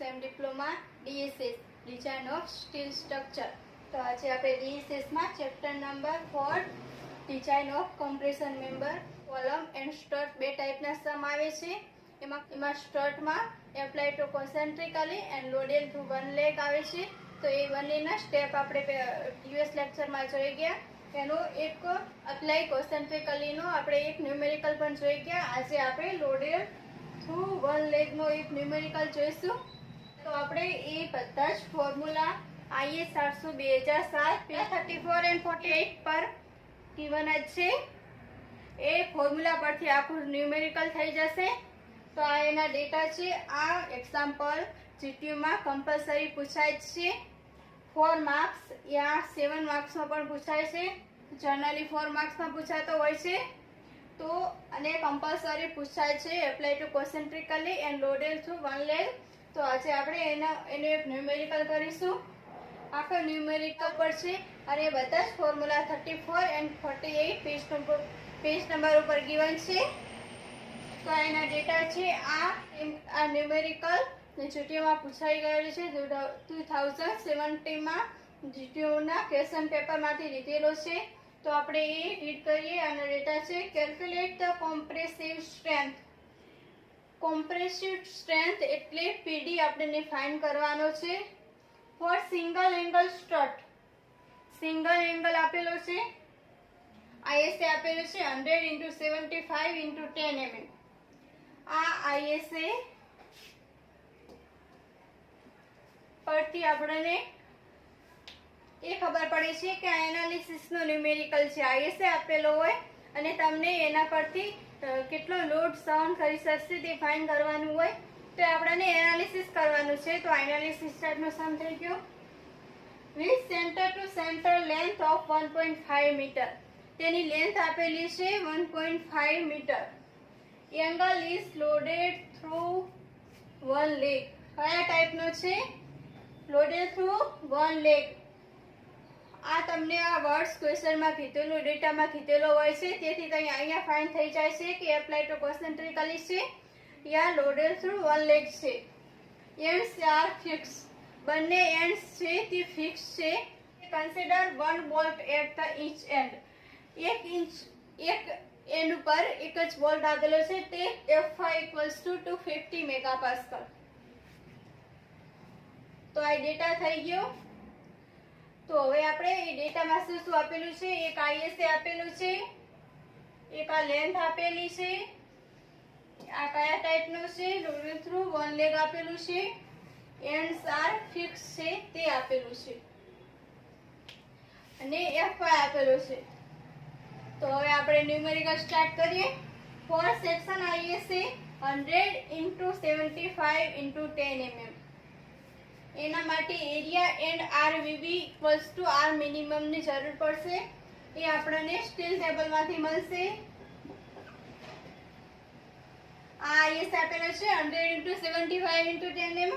Same diploma DSS design of steel structure. તો આજે આપણે DSS માં chapter number 4 design of compression member column and strut બે ટાઈપના સમ આવે છે. એમાં સ્ટ્રટમાં apply to concentrically and loaded through one leg આવે છે. તો એ બંનેના સ્ટેપ આપણે પ્રીવિયસ લેક્ચરમાં જોઈ ગયા. એનો એક અપ્લાય કોન્સેન્ટ્રિકલીનો આપણે એક ન્યુમેરિકલ પણ જોઈ ગયા. આજે આપણે લોડેડ થ્રુ વન લેગનો એક ન્યુમેરિકલ જોઈશું. તો આપણે એ બધા જ ફોર્મ્યુલા IS 800/2007 પેજ 34 and 48 પર given જ છે. એ ફોર્મ્યુલા પરથી આખું ન્યુમેરિકલ થઈ જશે. તો આ એના ડેટા છે. આ એક્ઝામ્પલ GTમાં કમ્પલસરી પૂછાય જ છે. 4 માર્ક્સ યા 7 માર્ક્સમાં પણ પૂછાય છે. જનરલી 4 માર્ક્સમાં પૂછાતો હોય છે. તો અને કમ્પલસરી પૂછાય છે apply to concentrically and loaded through one leg. તો આજે આપણે એનો એક ન્યુમેરિકલ કરીશું. આખો ન્યુમેરિકલ પર છે અને બધા જ ફોર્મ્યુલા 34 and 48 પેજ નંબર ઉપર ગિવન છે. તો એના ડેટા છે. આ ન્યુમેરિકલ GTમાં પૂછાઈ ગયેલું છે. 2017માં GTના ક્વેશ્ચન પેપરમાંથી લીધેલો છે. તો આપણે એ રીડ કરીએ. આનો ડેટા છે calculate the compressive strength. Compressive strength એટલે PD આપણે ફાઇન્ડ કરવાનો છે. For single angle strut. Single angle આપેલો છે. ISA આપેલું છે 100 × 75 × 10 mm. આ ISA પરથી આપણને એ ખબર પડે છે કે આ એનાલિસિસનો ન્યુમેરિકલ છે. ISA આપેલો હોય અને તમને એના પરથી કેટલો લોડ સહન કરી શકશે તે ફાઇન્ડ કરવાનું હોય. તો આપણને એનાલિસિસ કરવાનું છે. તો એનાલિસિસ ટાઈપનો સમ થઈ ગયો. With centre to centre length of 1.5 metre. તેની લેન્થ આપેલી છે 1.5 metre. Angle is loaded through one leg. કયા ટાઈપનો છે? Loaded through one leg. આ તમને આ વર્ડ્સ ક્વેશ્ચનમાં કીધેલું, ડેટામાં કીધેલો હોય છે. તેથી અહીંયા ફાઇન્ડ થઈ જાય છે કે એપ્લાય ટુ કોન્સેન્ટ્રિકલી છે યા લોડેડ થ્રુ વન લેગ છે. Ends are fix. બંને એન્ડ્સ છે તે ફિક્સ છે. Consider one bolt at the each end. એક એન્ડ ઉપર એક જ બોલ્ટ આપેલો છે. તે F5 = 250 મેગાપાસ્કલ. તો આ ડેટા થઈ ગયો. તો હવે આપણે એ ડેટામાં શું આપેલું છે? એક ISA આપેલું છે, એક આ લેન્થ આપેલી છે, આ કયા ટાઈપનું છે? લોડેડ થ્રુ વન લેગ આપેલું છે, એન્ડ્સ આર ફિક્સ છે તે આપેલું છે અને F5 આપેલું છે. તો હવે આપણે ન્યુમેરિકલ સ્ટાર્ટ કરીએ. For section ISA 100 × 75 × 10 mm. એના માટે area and RVV = R minimum ની જરૂર પડશે. એ આપણને સ્ટીલ ટેબલમાંથી મળશે. આ IS આપેલો છે 100 × 75 × 10 mm.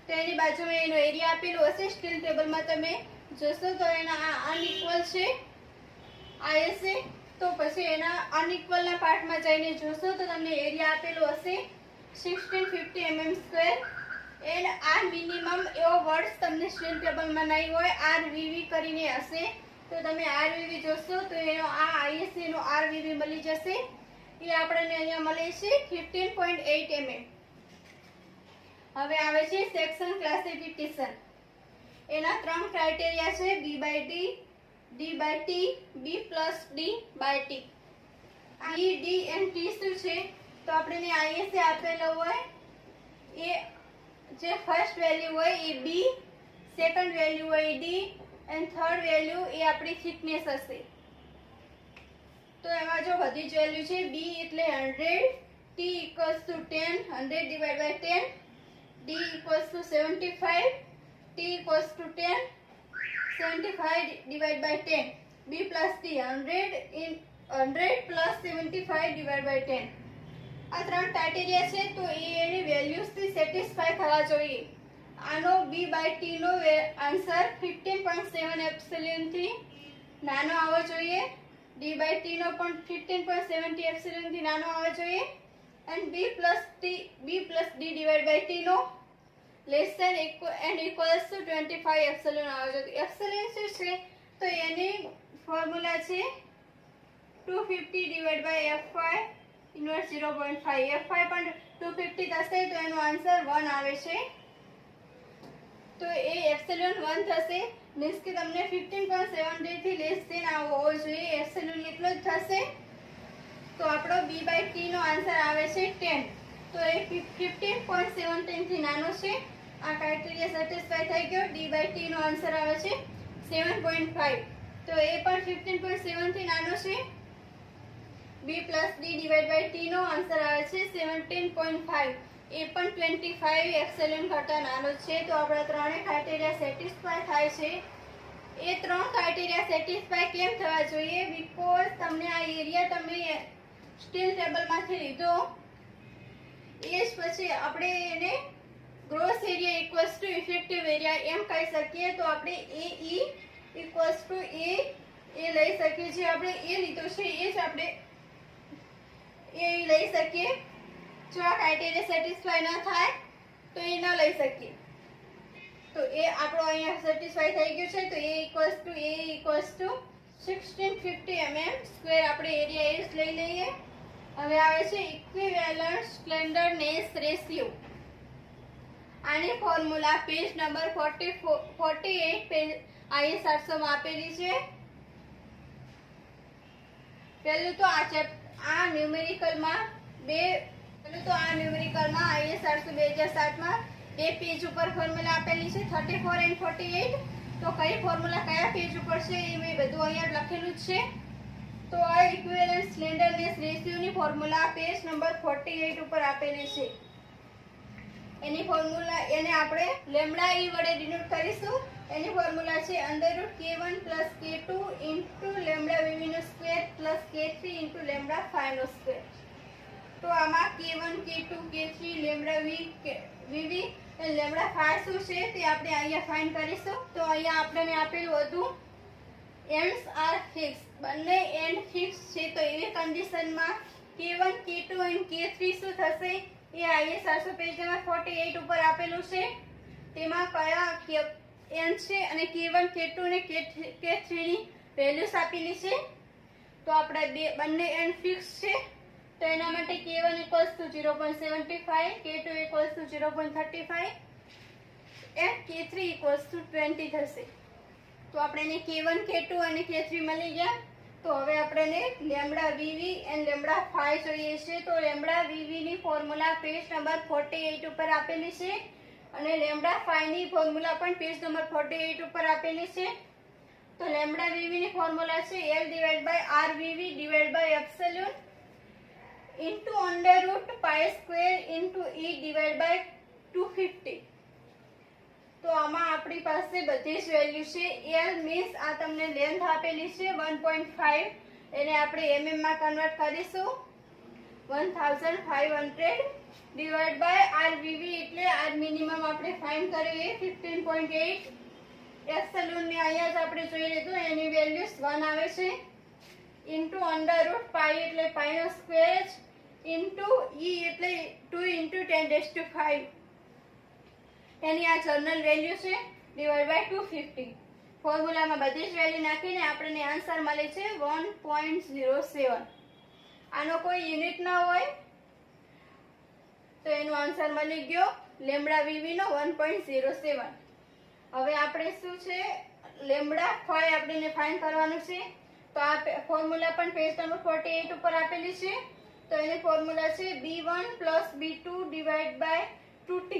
તો એની બાજુમાં એનો એરિયા આપેલો હશે. સ્ટીલ ટેબલમાં તમે જોશો તો એના અનઇક્વલ છે ISA. તો પછી એના અનઇક્વલના પાર્ટમાં જઈને જોશો તો તમને એરિયા આપેલો હશે 1650 mm². એન્ડ આર મિનિમમ એવો વર્ડ્સ તમને સ્ટીલ ટેબલમાં નહીં હોય. RVV કરીને હશે. તો તમે RVV જોશો તો એનો આ ISA નો RVV મળી જશે. એ આપણને અહીંયા મળે છે 15.8 mm. હવે આવે છે સેક્શન ક્લાસિફિકેશન. એના 3 ક્રાઇટેરિયા છે: B/D, D/T, B+D/T. E, D and T શું છે? તો આપણને ISA આપેલો હોય એ જે ફર્સ્ટ વેલ્યુ હોય એ B, સેકન્ડ વેલ્યુ હોય D એન્ડ થર્ડ વેલ્યુ એ આપણી થિકનેસ હશે. તો એમાં જો બધી જ વેલ્યુ છે. B એટલે 100, T = 10, 100/10, D = 75, T = 10, 75/10, B+D 100 + 75/10. આ 3 ક્રાઇટેરિયા છે. તો એની વેલ્યુઝથી સેટિસ્ફાય થવા જોઈએ. આનો B/T નો આન્સર 15.7 એપ્સિલોનથી નાનો આવવો જોઈએ. D/T નો પણ 15.70 એપ્સિલોનથી નાનો આવવો જોઈએ. and B plus D divided by T નો less than and equals to 25 epsilon આવે છે. એપ્સિલોન શું છે તો એની ફોર્મ્યુલા છે 250 divide by F5 inverse 0.5. F5 પણ 250 થશે તો એનો આન્સર 1 આવે છે. તો એ એપ્સિલોન 1 થશે. મીન્સ કે તમને 15.70 થી લેસ ધેન હોવો જોઈએ. એપ્સિલોન એટલો જ થશે. તો આપણો b/t નો આન્સર આવે છે 10. તો એ 15.17 થી નાનો છે. આ ક્રાઇટેરિયા સેટિસ્ફાય થઈ ગયો. d/t નો આન્સર આવે છે 7.5. તો એ પણ 15.7 થી નાનો છે. b + d divide by t નો આન્સર આવે છે 17.5. એ પણ 25 એપ્સિલોન કરતા નાનો છે. તો આપણા ત્રણેય ક્રાઇટેરિયા સેટિસ્ફાય થાય છે. એ ત્રણ ક્રાઇટેરિયા સેટિસ્ફાય કેમ થવા જોઈએ? બીકોઝ તમને આ એરિયા તમે સ્ટીલ ટેબલમાંથી લીધો. એ જ પછી આપણે એને gross area equals to effective area એમ કહી શકીએ. તો આપણે AE ઇક્વલ્સ ટુ એ લઈ શકીએ છીએ. આપણે એ લીધો છે એ જ આપણે એ લઈ શકીએ. જો આ ક્રાઇટેરિયા સેટિસ્ફાય ના થાય તો એ ન લઈ શકીએ. તો એ આપણો અહીંયા સેટિસ્ફાય થઈ ગયું છે. તો એ ઇક્વલ્સ ટુ 1650 mm² આપણે એરિયા એ જ લઈ લઈએ. હવે આવે છે ઇક્વિવેલન્ટ સ્લેન્ડરનેસ રેશિયો. આની formula page number 48 page IS 800 માં આપેલી છે. પહેલું તો આ ન્યુમેરિકલમાં IS 800 2007 માં બે પેજ ઉપર ફોર્મ્યુલા આપેલી છે 34 and 48. તો કઈ ફોર્મ્યુલા કયા પેજ ઉપર છે એ મેં બધું અહીંયા લખેલું જ છે. તો આ ઇક્વિવેલન્ટ સ્લેન્ડરનેસ રેશિયોની ફોર્મ્યુલા પેજ નંબર 48 ઉપર આપેલી છે. એની ફોર્મ્યુલા એને આપણે લેમ્ડા e વડે ડિનોટ કરીશું. એની ફોર્મ્યુલા છે √k1 + k2 * λVV² + k3 * λ5². તો આમાં k1 k2 k3 λVV અને λ5 શું છે તે આપણે અહીંયા ફાઇન્ડ કરીશું. તો અહીંયા આપણને આપેલું હતું એન્ડ્સ આર ફિક્સ. બંને એન્ડ ફિક્સ છે. તો એવી કન્ડિશનમાં k1 k2 અને k3 શું થશે એ IS 800 પેજ નંબર 48 ઉપર આપેલું છે. તેમાં કયા એન્ડ છે અને k1 k2 અને k3 ની વેલ્યુઝ આપેલી છે. તો આપણા બંને એન્ડ ફિક્સ છે. તો એના માટે k1 = 0.75, k2 = 0.35 and k3 = 20 થશે. તો આપણે એને k1 k2 અને k3 મળી ગયા. તો હવે આપણે λVV and λ5 જોઈએ છે. તો λVV ની ફોર્મ્યુલા પેજ નંબર 48 ઉપર આપેલી છે અને λ5 ની ફોર્મ્યુલા પણ પેજ નંબર 48 ઉપર આપેલી છે. તો λVV ની ફોર્મ્યુલા છે L/RVV / એપ્સિલોન into √π² * e / 250. તો આમાં આપણી પાસે બધી જ વેલ્યુ છે. L મીન્સ આ તમને લેન્થ આપેલી છે 1.5. એને આપણે mm માં કન્વર્ટ કરીશું. 1500 ડિવાઇડ બાય RVV એટલે આર મિનિમમ આપણે ફાઇન્ડ કર્યું એ 15.8. એપ્સિલોન ને અહીંયા જ આપણે જોઈ લીધું એની વેલ્યુઝ 1 આવે છે. ઇન્ટુ √π એટલે π² ઇન્ટુ e એટલે 2 * 10⁵. એની આ જર્નલ વેલ્યુ છે ડિવાઇડ બાય 250. ફોર્મ્યુલામાં બધી જ વેલ્યુ નાખીને આપણને આન્સર મળે છે 1.07. આનો કોઈ યુનિટ ના હોય તો એનો આન્સર મળી ગયો λVV નો 1.07. હવે આપણે શું છે λ5 આપણે ફાઇન્ડ કરવાનું છે. તો આ ફોર્મ્યુલા પણ પેજ નંબર 48 ઉપર આપેલી છે. તો એની ફોર્મ્યુલા છે b1 + b2 divide by 2t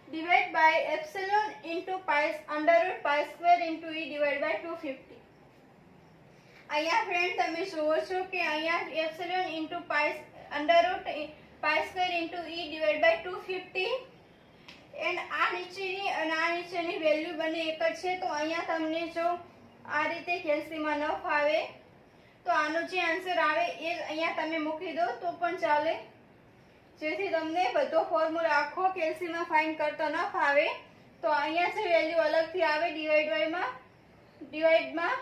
divide by epsilon into √π² into e divide by 250. અહીંયા ફ્રેન્ડ તમે જુઓ છો કે અહીંયા epsilon into √π² into e divide by 250 and આ નીચેની અને આ નીચેની વેલ્યુ બંને એક જ છે. તો અહીંયા તમને જો આ રીતે કેલ્સીમાં ન ફાવે તો આનો જે આન્સર આવે એ અહીંયા તમે મૂકી દો તો પણ ચાલે. જેથી તમને બધો ફોર્મ્યુલા આખો કેલ્સીમાં ફાઇન્ડ કરતો ન ફાવે તો અહીંયા જે વેલ્યુ અલગથી આવે ડિવાઇડમાં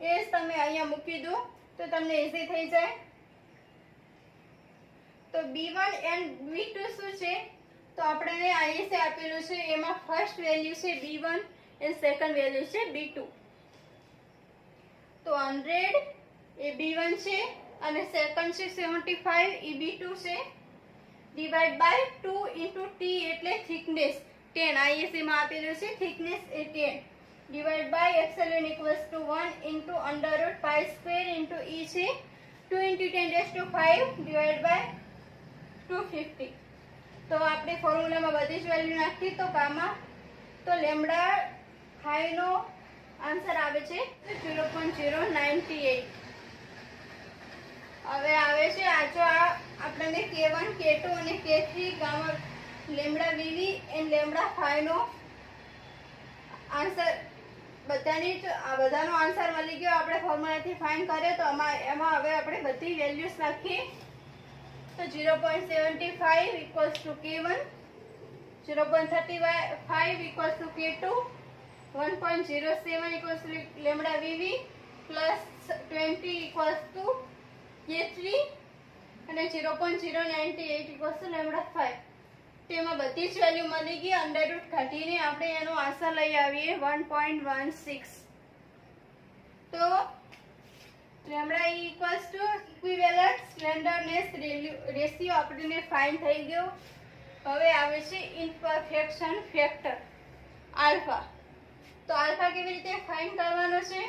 એ જ તમે અહીંયા મૂકી દો તો તમને ઈઝી થઈ જાય. તો b1 and b2 શું છે તો આપણને આઈએસએ આપેલું છે, એમાં ફર્સ્ટ વેલ્યુ છે B1 અને સેકન્ડ વેલ્યુ છે B2. તો 100 એ B1 છે અને સેકન્ડ છે 75 એ B2 છે, ડિવાઈડ બાય 2 ઇન્ટુ T એટલે થિકનેસ 10, આઈએસએ માં આપેલું છે થિકનેસ એ 10, divide by epsilon equals to 1 into under root pi square into E છે 2 ઇન્ટુ 10⁵ ડિવાઈડ બાય 250. તો આપણે ફોર્મ્યુલામાં બધી જ વેલ્યુ નાખી તો ગામા તો લેમ્ડા હાઈ નો આન્સર આવે છે 0.098. હવે આવે છે આપણને K1 K2 અને K3 gamma lambda VV and lambda phi નો આન્સર બધાનો આન્સર મળી ગયો. આપણે ફોર્મ્યુલાથી ફાઇન્ડ કર્યો તો એમાં હવે આપણે બધી વેલ્યુઝ નાખીએ તો 0.75 equals to K1, 0.35 equals to K2, 1.07 equals to lambda VV plus 20 equals to K3 અને 0.098 equals to lambda 5. તેમાં બધી જ વેલ્યુ મળી ગઈ. અંડર રૂટ કાઢીને આપણે એનો આન્સર લઈ આવીએ 1.16. તો lambda E equals to equivalent slenderness ratio આપણને ફાઇન્ડ થઈ ગયો. હવે આવે છે ઇમ્પરફેક્શન ફેક્ટર આલ્ફા. તો આલ્ફા કેવી રીતે ફાઇન્ડ કરવાનો છે?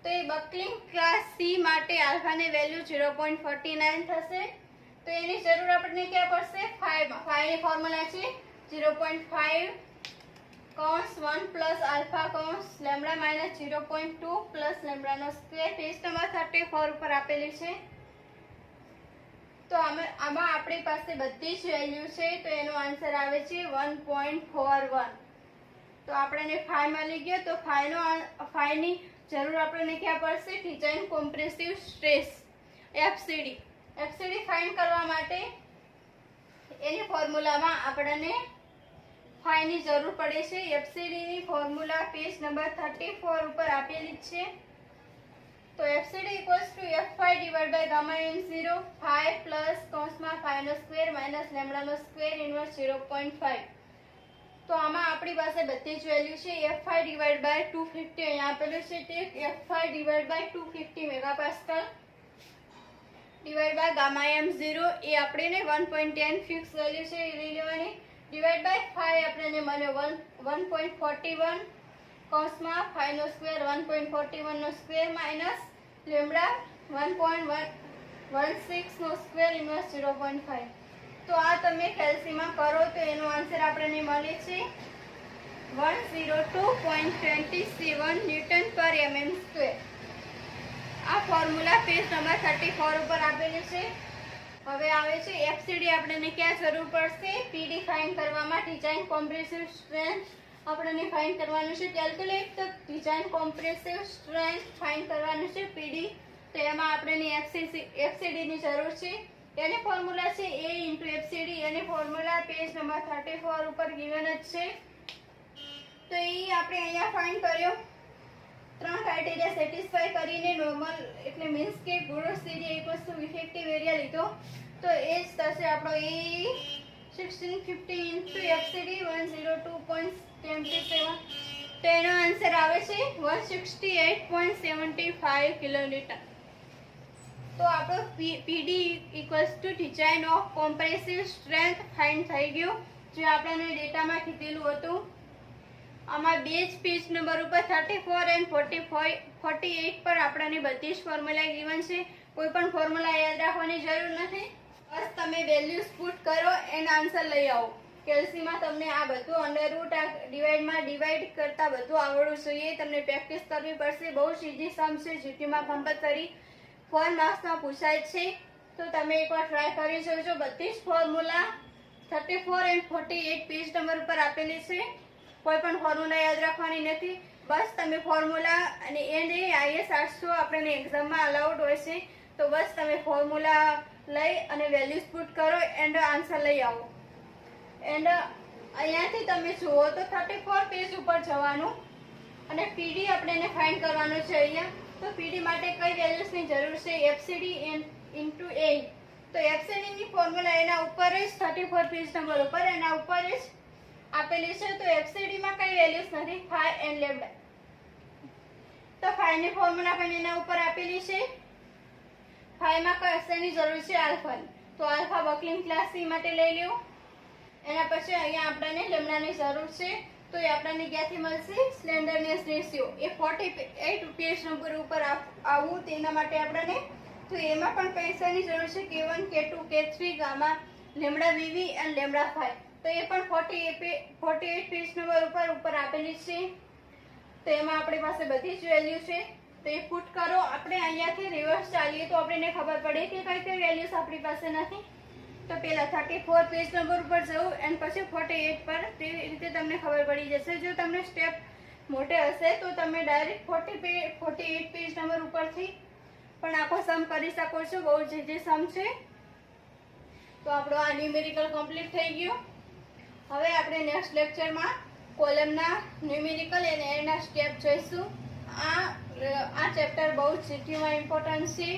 તો એ બકલિંગ ક્લાસ C માટે આલ્ફાની વેલ્યુ 0.49 થશે. તો એની જરૂર આપણને ક્યાં પડશે? 5 ની ફોર્મ્યુલા છે 0.5 cos 1 plus alpha cos lambda minus 0.2 plus lambda નો સ્ક્વેર. પેજ નંબર 34 ઉપર આપેલી છે. તો આમાં આપણી પાસે બધી જ વેલ્યુ છે તો એનો આન્સર આવે છે 1.41. તો આપણને 5 મળી ગયો. તો 5 ની જરૂર આપણને ક્યાં પડશે? Design compressive stress FCD find કરવા માટે એની ફોર્મ્યુલામાં આપણને 5 ની જરૂર પડે છે. FCD ની ફોર્મ્યુલા પેજ નંબર 34 ઉપર આપેલી છે. તો FCD equals to F5 divided by gamma m0 5 plus કૌંસમાં 5 નો સ્ક્વેર માઇનસ લેમ્બડા નો સ્ક્વેર ઇન્વર્સ 0.5. તો આમાં આપણી પાસે બધી જ વેલ્યુ છે. F5 divided by 250 અહીંયા આપેલું છે તે F5 divided by 250 megapascal divide by gamma m0 એ આપણને 1.10 ફિક્સ વેલ્યુ છે એ લઈ લેવાની, ડિવાઇડ બાય 5 આપણને મળ્યો 1.41 કૌંસમાં 5 નો સ્ક્વેર 1.41 નો સ્ક્વેર માઇનસ લેમ્બડા 1.16 નો સ્ક્વેર ઇન્વર્સ 0.5. તો આ તમે કેલ્સીમાં કરો તો એનો આન્સર આપણને મળે છે 102.27 ન્યૂટન પર mm સ્ક્વેર. આ ફોર્મ્યુલા પેજ નંબર 34 ઉપર આપેલું છે. હવે આવે છે FCD. આપણને ક્યાં જરૂર પડશે? PD ફાઇન્ડ કરવામાં ડિઝાઇન કોમ્પ્રેસિવ સ્ટ્રેન્થ આપણને ફાઇન્ડ કરવાનું છે. Calculate the design compressive strength find કરવાનું છે PD. તો એમાં આપણને FCD ની જરૂર છે. એની ફોર્મ્યુલા છે A into FCD. Any formula page number 34 ઉપર ગિવન જ છે. તો એ આપણે અહીંયા ફાઇન્ડ કર્યો. 3 ક્રાઇટેરિયા સેટિસ્ફાય કરીને નોર્મલ એટલે મીન્સ કે gross area equals to effective area લીધો. તો એ જ થશે આપણો A 1650 into FCD 102.27. તો એનો આન્સર આવે છે 168.75 કિલોન્યુટન. તો આપણો PD equals to design of compressive strength find થઈ ગયો જે આપણને ડેટામાં કીધેલું હતું. આમાં બે જ પેજ નંબર ઉપર 34 અને 48 પર આપણને બધી જ ફોર્મ્યુલા ગિવન છે. કોઈ પણ ફોર્મ્યુલા યાદ રાખવાની જરૂર નથી. બસ તમે વેલ્યુઝ પુટ કરો એન્ડ આન્સર લઈ આવો. કેલ્સીમાં તમને આ બધું અંડર રૂટ ડિવાઈડ કરતા બધું આવડવું જોઈએ. તમને પ્રેક્ટિસ કરવી પડશે. બહુ જ ઇઝી સમ છે. જીટીમાં કમ્પલસરી 4 માર્ક્સમાં પૂછાય છે. તો તમે એકવાર ટ્રાય કરી જોજો. બધી જ ફોર્મ્યુલા 34 અને 48 પેજ નંબર ઉપર આપેલી છે. કોઈ પણ ફોર્મ્યુલા યાદ રાખવાની નથી. બસ તમે ફોર્મ્યુલા અને એન્ડ IAS 800 આપણને એક્ઝામમાં અલાઉડ હોય છે. તો બસ તમે ફોર્મ્યુલા લઈ અને વેલ્યુઝ પુટ કરો એન્ડ આન્સર લઈ આવો. એન્ડ અહીંયાથી તમે જુઓ તો 34 પેજ ઉપર જવાનું અને PD આપણે ફાઇન્ડ કરવાનું છે. અહીંયા તો PD માટે કઈ વેલ્યુઝની જરૂર છે? FCD into A. તો એફસીડી ની ફોર્મ્યુલા એના ઉપર જ 34 પેજ નંબર ઉપર એના ઉપર જ આપેલી છે. તો એફસીડી માં કઈ વેલ્યુઝ નથી, ફાઈ એન્ડ લેમ્ડા. તો ફાઈ ની ફોર્મ્યુલા પણ એના ઉપર આપેલી છે. ફાઈ માં કઈ જરૂર છે, આલ્ફાની. તો આલ્ફા બકલિંગ ક્લાસ સી માટે લઈ લ્યો. એના પછી અહીંયા આપણને લેમ્ડાની જરૂર છે. તો એ આપણને ક્યાંથી મળશે? સ્લેન્ડરનેસ રેશિયો એ 48 પેજ નંબર ઉપર આવું તેના માટે આપણને. તો એમાં પણ પૈસાની જરૂર છે, K1 K2 K3 gamma lambda VV અને લેમ્ડા ફાઈ. તો એ પણ 48 પેજ નંબર ઉપર આપેલી છે. તો એમાં આપણી પાસે બધી જ વેલ્યુ છે. તો એ પુટ કરો. આપણે અહીંયાથી રિવર્સ ચાલીએ તો આપણને ખબર પડે કે કઈ કઈ વેલ્યુઝ આપણી પાસે નથી. તો પેલા 34 પેજ નંબર ઉપર જવું અને પછી 48 પર. તેવી રીતે તમને ખબર પડી જશે. જો તમને સ્ટેપ મોટે હશે તો તમે ડાયરેક્ટ 48 પેજ નંબર ઉપરથી પણ આખો સમ કરી શકો છો. બહુ જે સમ છે. તો આપણો આ ન્યુમેરિકલ કમ્પ્લીટ થઈ ગયો. હવે આપણે નેક્સ્ટ લેક્ચરમાં કોલમના ન્યુમેરિકલ અને એના સ્ટેપ જોઈશું. આ ચેપ્ટર બહુ સિટીમાં ઇમ્પોર્ટન્ટ છે,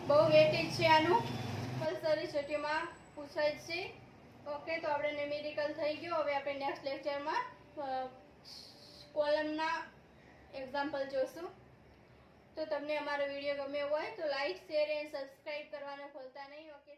બહુ વેટેજ છે આનું. કમ્પલસરી સિટીમાં પૂછાય છે. ઓકે, તો આપણે ન્યુમેરિકલ થઈ ગયું. હવે આપણે નેક્સ્ટ લેક્ચરમાં કોલમના એક્ઝામ્પલ જોઈશું. તો તમને અમારો વિડીયો ગમ્યો હોય તો લાઈક, શેર અને સબસ્ક્રાઇબ કરવાનું ભૂલતા નહીં. ઓકે.